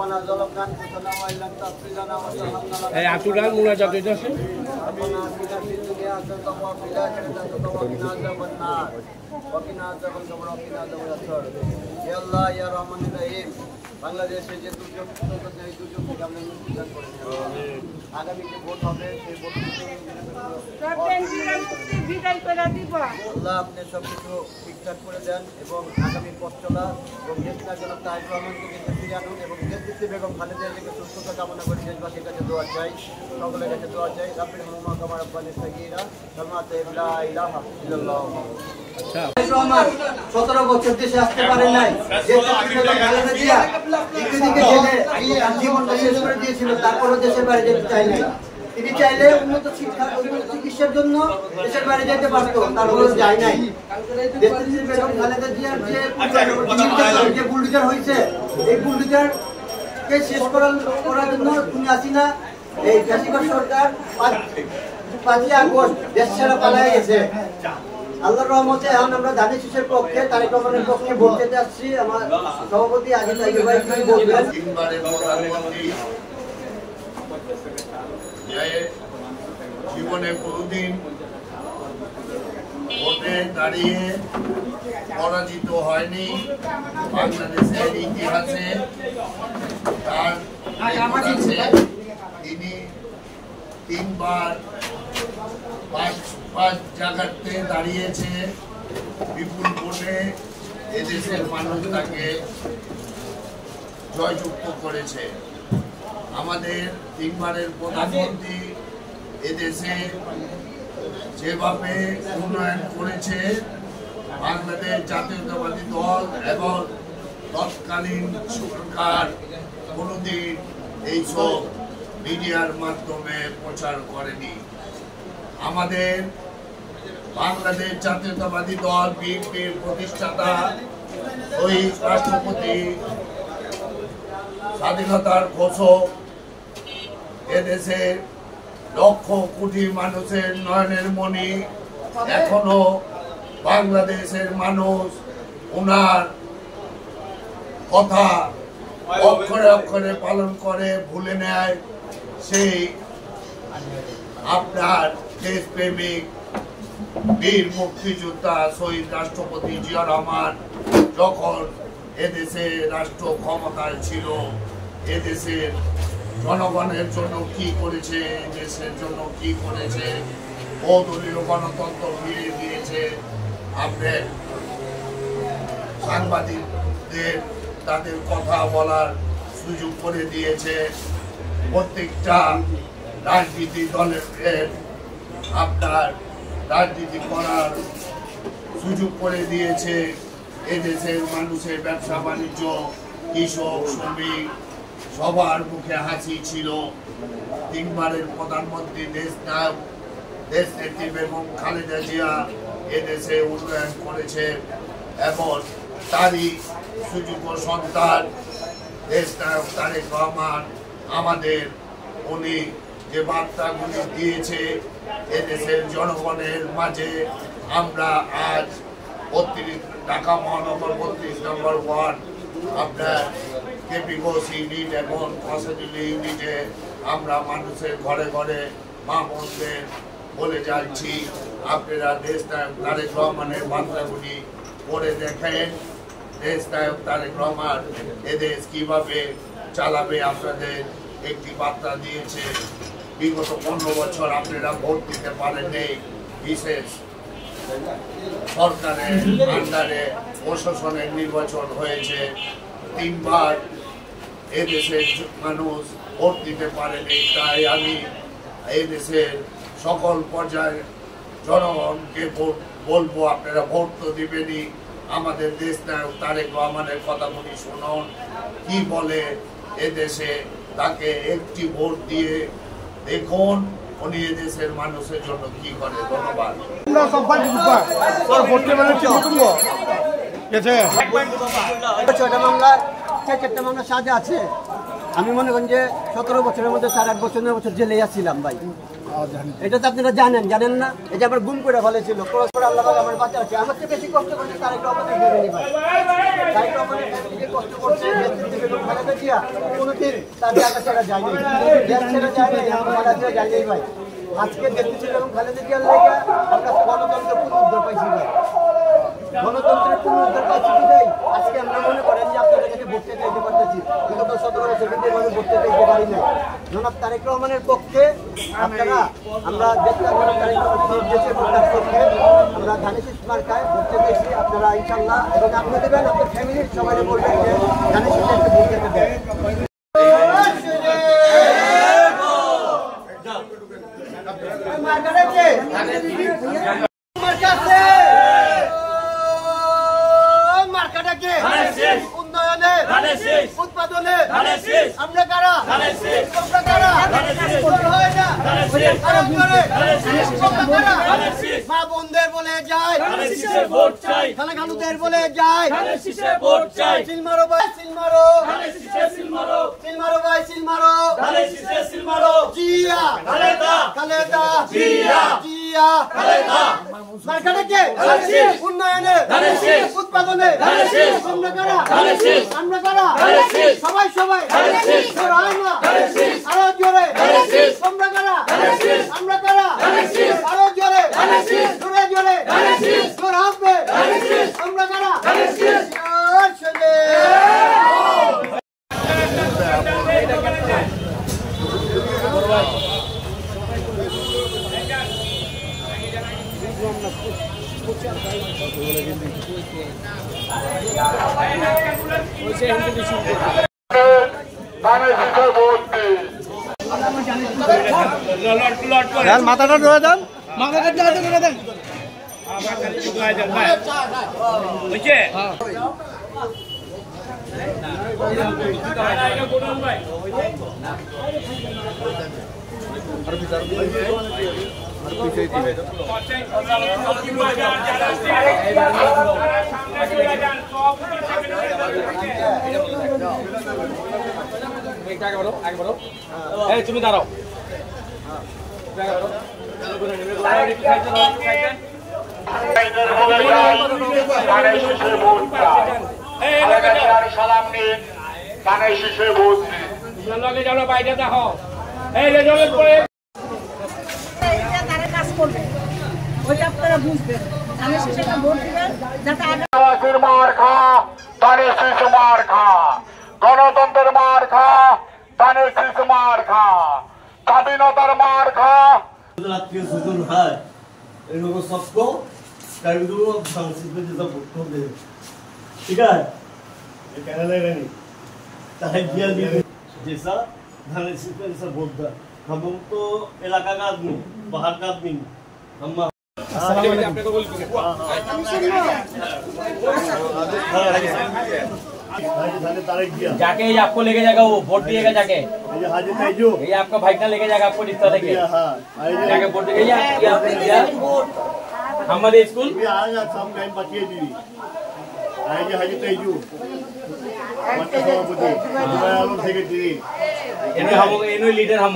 ربنا ظلمنا أنفسنا وإن لم تغفر لنا وترحمنا এই আতুরান মুনাজাত হইতাছে ربنا آتنا في الدنيا حسنة وفي الآخرة حسنة وقنا عذاب النار وقنا عذاب القبر وقنا عذاب الأسر يا الله يا رحمن الرحيم বাংলাদেশে যে দুর্যোগ চলতেছে এই দুর্যোগ থেকে আমরা মুক্তি দান করে আগামী যে ভোট হবে সেই ভোট আল্লাহ আপনি সব কিছু ঠিকঠাক করে দেন এবং আগামী পথ চলা এবং দেশটা যেন তারেক রহমানকে কিন্তু ফিরিয়ে আনুন এবং দেশনেত্রী বেগম খালেদা জিয়াকে সুস্থতা কামনা করে দেশবাসীর কাছে দোয়া চাই, সকলের কাছে দোয়া চাই। রাব্বির হামহুমা কামা রাব্বানি সগীরা কামা লা ইলাহা ইল্লাল্লাহ। 17 বছর দেশে আসতে পারে নাই, জীবনটা শেষ করে দিয়েছিল, তারপরও দেশের বাইরে যেতে চাই নাই। তিনি চাইলে উন্নত শিক্ষা উন্নত চিকিৎসার জন্য দেশের বাইরে যেতে পারতো, তারপরও যায় নাই। দেশনেত্রী বেগম খালেদা জিয়ার যে বুলডোজার হয়েছে, এই বুলডোজারকে শেষ করার জন্য তুমি আসিনা এই ফ্যাসিবাদ সরকার 5ই আগস্ট দেশ ছেড়ে পালিয়ে গেছে। আল্লাহর রহমতে এখন আমরা ধানের শীষের পক্ষে, তারেক রহমানের পক্ষে ভোট দিতে আসছি। আমার সভাপতি আজিজ আইয়ুব ভাই কি বলবেন? তিনবারের প্রধানমন্ত্রী জীবনে কোনোদিন ভোটে দাঁড়িয়ে পরাজিত হয়নি বাংলাদেশের ইতিহাসে। তার তিনি 3বার 5 জায়গাতে দাঁড়িয়েছে বিপুল ভোটে। এদেশের মানুষ তাকে জয়যুক্ত করেছে। আমাদের 3বারের প্রধানমন্ত্রী এদেশে যেভাবে উন্নয়ন করেছে, বাংলাদেশ জাতীয়তাবাদী দল এবং তৎকালীন সরকার কোনোদিন এইসব মিডিয়ার মাধ্যমে প্রচার করেনি। আমাদের বাংলাদেশ জাতীয়তাবাদী দল বিএনপির প্রতিষ্ঠাতা শহীদ রাষ্ট্রপতি স্বাধীনতার ঘোষক, এদেশে লক্ষ কোটি মানুষের নয়নের মণি, এখনো বাংলাদেশের মানুষ ওনার কথা অক্ষরে অক্ষরে পালন করে, ভুলে নেয়। সেই আপনার দেশপ্রেমিক বীর মুক্তিযোদ্ধা শহীদ রাষ্ট্রপতি জিয়া রহমান যখন এদেশে রাষ্ট্র ক্ষমতায় ছিল, এদেশের জনগণের জন্য কি করেছে, দেশের জন্য কি করেছে, বহুদলীয় গণতন্ত্র ফিরিয়ে দিয়েছে। আপনার সাংবাদিকদের তাদের কথা বলার সুযোগ করে দিয়েছে। প্রত্যেকটা রাজনীতি দলের আপনার রাজনীতি করার সুযোগ করে দিয়েছে। এদেশের মানুষের ব্যবসা বাণিজ্য, কৃষক, শ্রমিক সবার মুখে হাসি ছিল। 3বারের প্রধানমন্ত্রী দেশনায়ক দেশনেত্রী বেগম খালেদা জিয়া এদেশে উন্নয়ন করেছে এবং তারই সুযোগ্য সন্তান দেশনায়ক তারেক রহমান আমাদের উনি যে বার্তাগুলি দিয়েছে এদেশের জনগণের মাঝে, আমরা আজ ঢাকা মহানগর 32 নম্বর ওয়ার্ড আপনার কেপি ঘোষ ইউনিট এবং কসাদিলি ইউনিটে আমরা মানুষের ঘরে ঘরে মা বোনদের বলে যাচ্ছি, আপনারা দেশনায়ক তারেক রহমানের বার্তাগুলি পড়ে দেখেন। দেশনায়ক তারেক রহমান এদেশ কিভাবে চালাবে আপনাদের একটি বার্তা দিয়েছে। বিগত 15 বছর আপনারা ভোট দিতে পারেননি, বিশেষ সরকারের আন্ডারে প্রশাসনের নির্বাচন হয়েছে। 3বার এদেশের মানুষ ভোট দিতে পারেনি। তাই আমি এদেশের সকল পর্যায়ে জনগণকে বলবো, আপনারা ভোট তো দিবেনই। আমাদের দেশনায়ক তারেক রহমানের কথাগুলি শুনুন, কি বলে এদেশে, তাকে একটি ভোট দিয়ে দেখুন উনি এদেশের মানুষের জন্য কি করে। ধন্যবাদ। চারটা মামলা সাজা আছে। আমি মনে করি যে 17 বছরের মধ্যে 4-8 বছর জেলে ছিলাম ভাই। এটা তো আপনারা জানেন না? এই যে আমার গুম করে ফেলেছিল, ক্রস করে আল্লাহ পাক আমার বাঁচা আছে। আমার চেয়ে বেশি কষ্ট করছে তারেক রহমানের ফ্যামিলি ভাই। তারেক রহমানের ফ্যামিলি যে কষ্ট করছে, খালেদা জিয়া কোনোদিন তার জায়গা ছেড়ে যায়নি, দেশ ছেড়ে যায়নি, খালেদা জিয়া যায়নি ভাই। আজকে দেখতেছি এবং খালেদা জিয়ার লেগে আমরা গণতন্ত্র পুনরুদ্ধার পাইছি ভাই। গণতন্ত্রের পুনরুদ্ধার পাইছি বিদায় আজকে আমরা মনে করেন যে আপনাদের কাছে ভোট চাইতে পারতেছি, বিগত 17 বছর কিন্তু এভাবে ভোট চাইতে পারি না। জনাব তারেক রহমানের পক্ষে আপনারা আমরা দেখতে তারেক রহমানের দেশের ভোটার পক্ষে আমরা ধানের মার্কায় ভোট চাইতেছি। আপনারা ইনশাল্লাহ এবং আপনি দেবেন আপনার ফ্যামিলির সবাই বলবেন যে ধানের সাথে একটা ভোট চাইতে দেন। উন্নয়নে উৎপাদনে আমরা কারা মা বোনদের বলে যায়, খালাখালুদের বলে যায়, সিলমারো ভাই সিলমারো, সিলমারো ভাই সিলমারো, জিয়া খালেদা জিয়া মার্কাটাকে উন্নয়নে উৎপাদনে আমরা কারা সবাই আরো জোরে আমরা কারা আরো জোরে জোরে জোর হবে আমরা কারা মাথাটা ধরে দেন, মাথাটা ধরে দেন। তুমি দাঁড়াও সালাম নিন, কানে শিশু ভোট দিন। বাইরে দেখো কাজ করবে ওইটা আপনারা বুঝবেন। আমি সেটা ভোট দিবেন যাতে মার খা, ধানের শিশু মার খা, গণতন্ত্রের মার খা, ধানের শিশু মার খা, স্বাধীনতার মার খা। আত্মীয় স্বজন হয় এরকম सबको কারিগর সংসদ में जैसा वोट को दे, ठीक है? ये कहने लगा नहीं चाहे दिया भी जैसा धाনের शिशु पे जैसा वोट दा। हम लोग तो इलाका का आदमी, बाहर का आदमी, हम जाके ये आपको लेके जाएगा, वो वोट दिएगा जाके, ये आपका भाईटा लेके जाएगा आपको रिश्ता लेके जाके वोट देगा। हमारे स्कूल इन्हों लीडर हम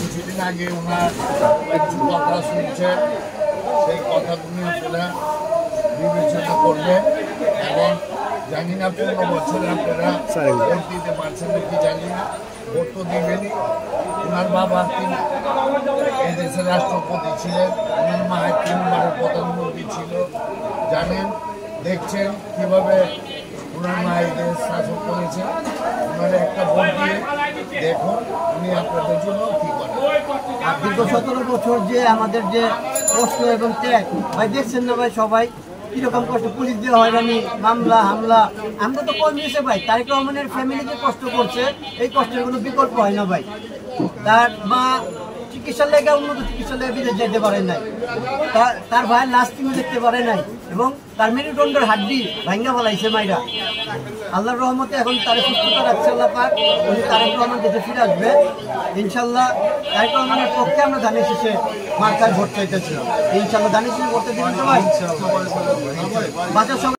কিছুদিন আগে ওনার কিছু কথা শুনছে, সেই কথাগুলি আপনারা বিবেচনা করবেন এবং জানি না 15 বছরে আপনারা ভোট দিতে পারছেন নাকি জানি না, ভোট তো দিবেনই। ওনার বাবা এই দেশের রাষ্ট্রপতি ছিলেন, ওনার মা 3বারের প্রধানমন্ত্রী ছিল, জানেন দেখছেন কিভাবে ওনার মা এই দেশ শাসন করেছে। ওনারা একটা ভোট দিয়ে দেখুন উনি আপনাদের জন্য কি করেন। দীর্ঘ 17 বছর যে আমাদের যে কষ্ট এবং ত্যাগ ভাই দেখছেন না ভাই, সবাই কিরকম কষ্ট, পুলিশ দিয়ে হয়রানি, মামলা হামলা, আমরা তো কম দিয়েছে ভাই। তারেক রহমানের ফ্যামিলি যে কষ্ট করছে, এই কষ্টের কোনো বিকল্প হয় না ভাই। তার মা চিকিৎসার লেগে উন্নত চিকিৎসার লেগে বিদেশ যেতে পারে নাই, তার ভাইয়ের লাশ তিনি দেখতে পারে নাই, এবং তার মেরুদণ্ডের হাড্ডি ভাঙ্গা ফেলাইছে মাইরা। আল্লাহর রহমতে এখন তার সুস্থতা রাখছে আল্লাহ পাক, উনি তারেক রহমান দেশে ফিরে আসবে ইনশাল্লাহ। তারেক রহমানের পক্ষে আমরা ধানের শীষে মার্কায় ভোট চাইতেছি ইনশাল্লাহ। ধানের শীষে ভোটে দিন সবাই।